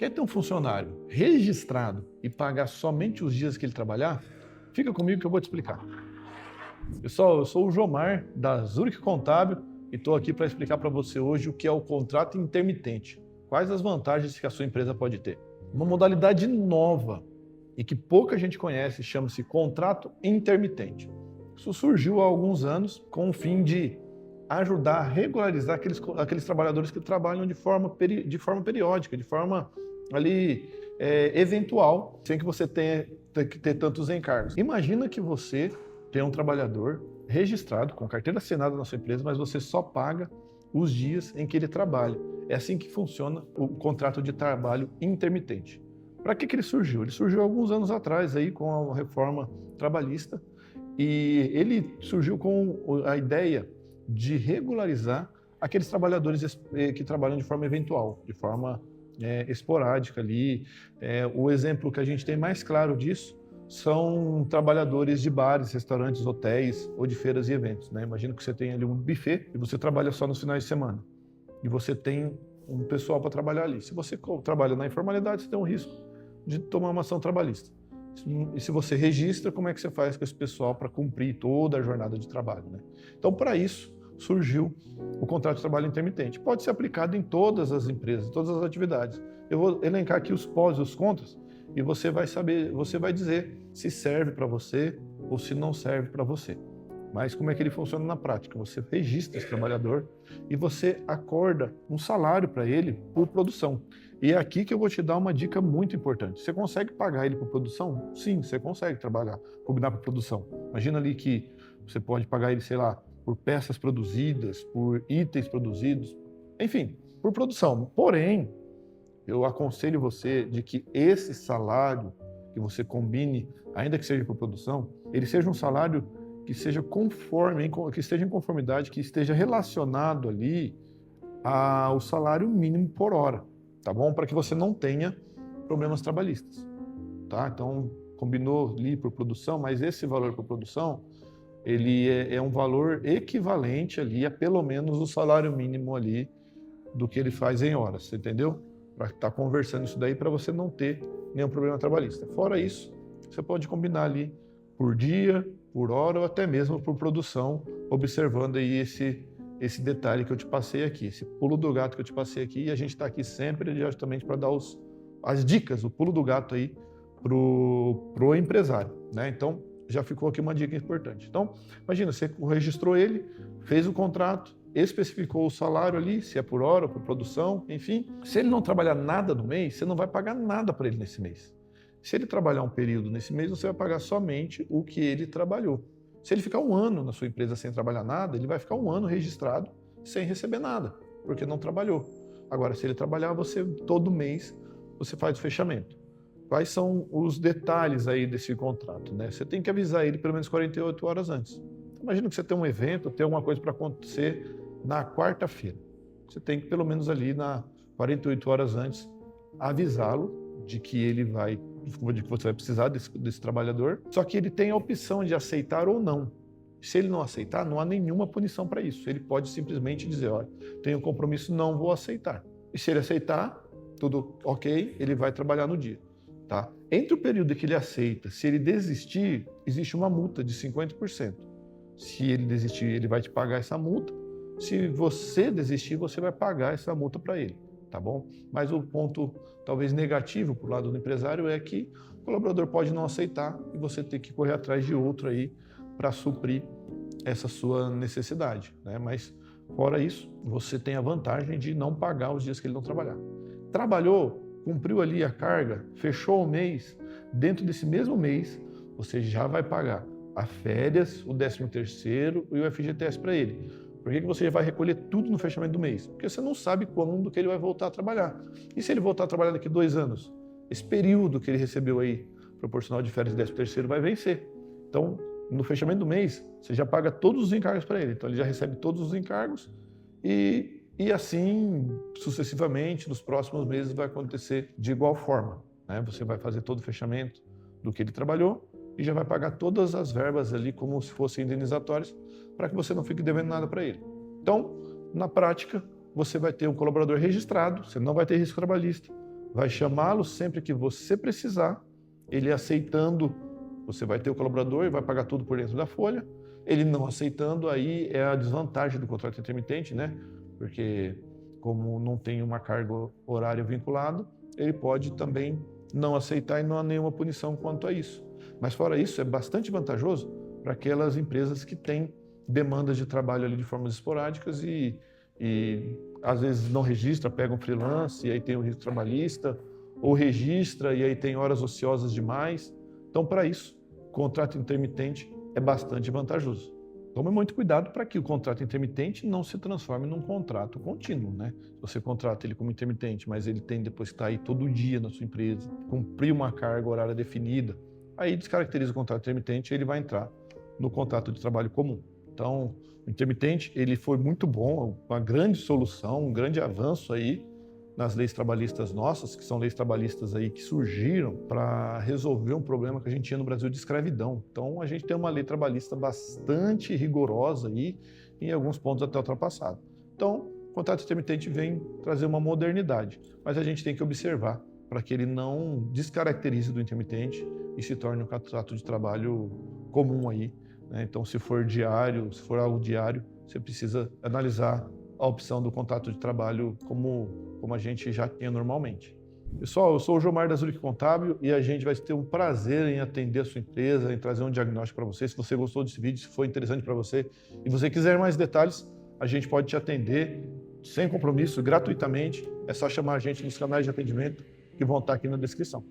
Quer ter um funcionário registrado e pagar somente os dias que ele trabalhar? Fica comigo que eu vou te explicar. Pessoal, eu sou o Jomar, da Zurich Contábil, e estou aqui para explicar para você hoje o que é o contrato intermitente. Quais as vantagens que a sua empresa pode ter. Uma modalidade nova e que pouca gente conhece, chama-se contrato intermitente. Isso surgiu há alguns anos com o fim de ajudar a regularizar aqueles trabalhadores que trabalham de forma periódica, de forma ali eventual, sem que você tenha que ter tantos encargos. Imagina que você tem um trabalhador registrado, com carteira assinada na sua empresa, mas você só paga os dias em que ele trabalha. É assim que funciona o contrato de trabalho intermitente. Para que ele surgiu? Ele surgiu alguns anos atrás aí com a reforma trabalhista e ele surgiu com a ideia de regularizar aqueles trabalhadores que trabalham de forma eventual, de forma esporádica ali. O exemplo que a gente tem mais claro disso são trabalhadores de bares, restaurantes, hotéis ou de feiras e eventos, né? Imagina que você tem ali um buffet e você trabalha só nos finais de semana. E você tem um pessoal para trabalhar ali. Se você trabalha na informalidade, você tem um risco de tomar uma ação trabalhista. E se você registra, como é que você faz com esse pessoal para cumprir toda a jornada de trabalho, né? Então, para isso, surgiu o contrato de trabalho intermitente. Pode ser aplicado em todas as empresas, todas as atividades. Eu vou elencar aqui os pós e os contras e você vai saber, você vai dizer se serve para você ou se não serve para você. Mas como é que ele funciona na prática? Você registra esse trabalhador e você acorda um salário para ele por produção. E é aqui que eu vou te dar uma dica muito importante. Você consegue pagar ele por produção? Sim, você consegue trabalhar, combinar por produção. Imagina ali que você pode pagar ele, sei lá, por peças produzidas, por itens produzidos, enfim, por produção. Porém, eu aconselho você de que esse salário que você combine, ainda que seja por produção, ele seja um salário que seja conforme, que esteja em conformidade, que esteja relacionado ali ao salário mínimo por hora, tá bom? Para que você não tenha problemas trabalhistas, tá? Então, combinou ali por produção, mas esse valor por produção, ele é um valor equivalente ali a pelo menos o salário mínimo ali do que ele faz em horas, você entendeu? Para estar conversando isso daí para você não ter nenhum problema trabalhista. Fora isso, você pode combinar ali por dia, por hora ou até mesmo por produção, observando aí esse detalhe que eu te passei aqui, esse pulo do gato que eu te passei aqui, e a gente está aqui sempre justamente para dar as dicas, o pulo do gato aí pro empresário, né? Então, já ficou aqui uma dica importante. Então, imagina, você registrou ele, fez o contrato, especificou o salário ali, se é por hora, por produção, enfim. Se ele não trabalhar nada no mês, você não vai pagar nada para ele nesse mês. Se ele trabalhar um período nesse mês, você vai pagar somente o que ele trabalhou. Se ele ficar um ano na sua empresa sem trabalhar nada, ele vai ficar um ano registrado sem receber nada, porque não trabalhou. Agora, se ele trabalhar, você todo mês você faz o fechamento. Quais são os detalhes aí desse contrato, né? Você tem que avisar ele pelo menos 48 horas antes. Imagina que você tem um evento, tem alguma coisa para acontecer na quarta-feira. Você tem que, pelo menos ali, 48 horas antes, avisá-lo de que você vai precisar desse trabalhador, só que ele tem a opção de aceitar ou não. Se ele não aceitar, não há nenhuma punição para isso. Ele pode simplesmente dizer, olha, tenho compromisso, não vou aceitar. E se ele aceitar, tudo ok, ele vai trabalhar no dia. Tá? Entre o período que ele aceita, se ele desistir, existe uma multa de 50%. Se ele desistir, ele vai te pagar essa multa. Se você desistir, você vai pagar essa multa para ele, tá bom? Mas o ponto talvez negativo para o lado do empresário é que o colaborador pode não aceitar e você tem que correr atrás de outro aí para suprir essa sua necessidade, né? Mas fora isso, você tem a vantagem de não pagar os dias que ele não trabalhar. Trabalhou, cumpriu ali a carga, fechou o mês, dentro desse mesmo mês, você já vai pagar as férias, o 13º e o FGTS para ele. Por que você vai recolher tudo no fechamento do mês? Porque você não sabe quando que ele vai voltar a trabalhar. E se ele voltar a trabalhar daqui a 2 anos? Esse período que ele recebeu aí, proporcional de férias e 13º, vai vencer. Então, no fechamento do mês, você já paga todos os encargos para ele. Então, ele já recebe todos os encargos e assim, sucessivamente, nos próximos meses vai acontecer de igual forma, né? Você vai fazer todo o fechamento do que ele trabalhou e já vai pagar todas as verbas ali como se fossem indenizatórias para que você não fique devendo nada para ele. Então, na prática, você vai ter um colaborador registrado, você não vai ter risco trabalhista, vai chamá-lo sempre que você precisar, ele aceitando, você vai ter o colaborador e vai pagar tudo por dentro da folha. Ele não aceitando, aí é a desvantagem do contrato intermitente, né? Porque como não tem uma carga horária vinculada, ele pode também não aceitar e não há nenhuma punição quanto a isso. Mas fora isso, é bastante vantajoso para aquelas empresas que têm demandas de trabalho ali de formas esporádicas e às vezes não registra, pega um freelance e aí tem o risco trabalhista, ou registra e aí tem horas ociosas demais. Então, para isso, contrato intermitente é bastante vantajoso. Tome muito cuidado para que o contrato intermitente não se transforme num contrato contínuo, né? Se você contrata ele como intermitente, mas ele tem depois que estar aí todo dia na sua empresa, cumprir uma carga horária definida, aí descaracteriza o contrato intermitente e ele vai entrar no contrato de trabalho comum. Então, o intermitente, ele foi muito bom, uma grande solução, um grande avanço aí nas leis trabalhistas nossas, que são leis trabalhistas aí que surgiram para resolver um problema que a gente tinha no Brasil de escravidão. Então, a gente tem uma lei trabalhista bastante rigorosa aí, em alguns pontos até ultrapassada. Então, o contrato intermitente vem trazer uma modernidade, mas a gente tem que observar para que ele não descaracterize do intermitente e se torne um contrato de trabalho comum aí, né? Então, se for diário, se for algo diário, você precisa analisar a opção do contrato de trabalho como a gente já tinha normalmente. Pessoal, eu sou o Jomar da Zurich Contábil e a gente vai ter um prazer em atender a sua empresa, em trazer um diagnóstico para você. Se você gostou desse vídeo, se foi interessante para você e você quiser mais detalhes, a gente pode te atender sem compromisso, gratuitamente. É só chamar a gente nos canais de atendimento que vão estar aqui na descrição.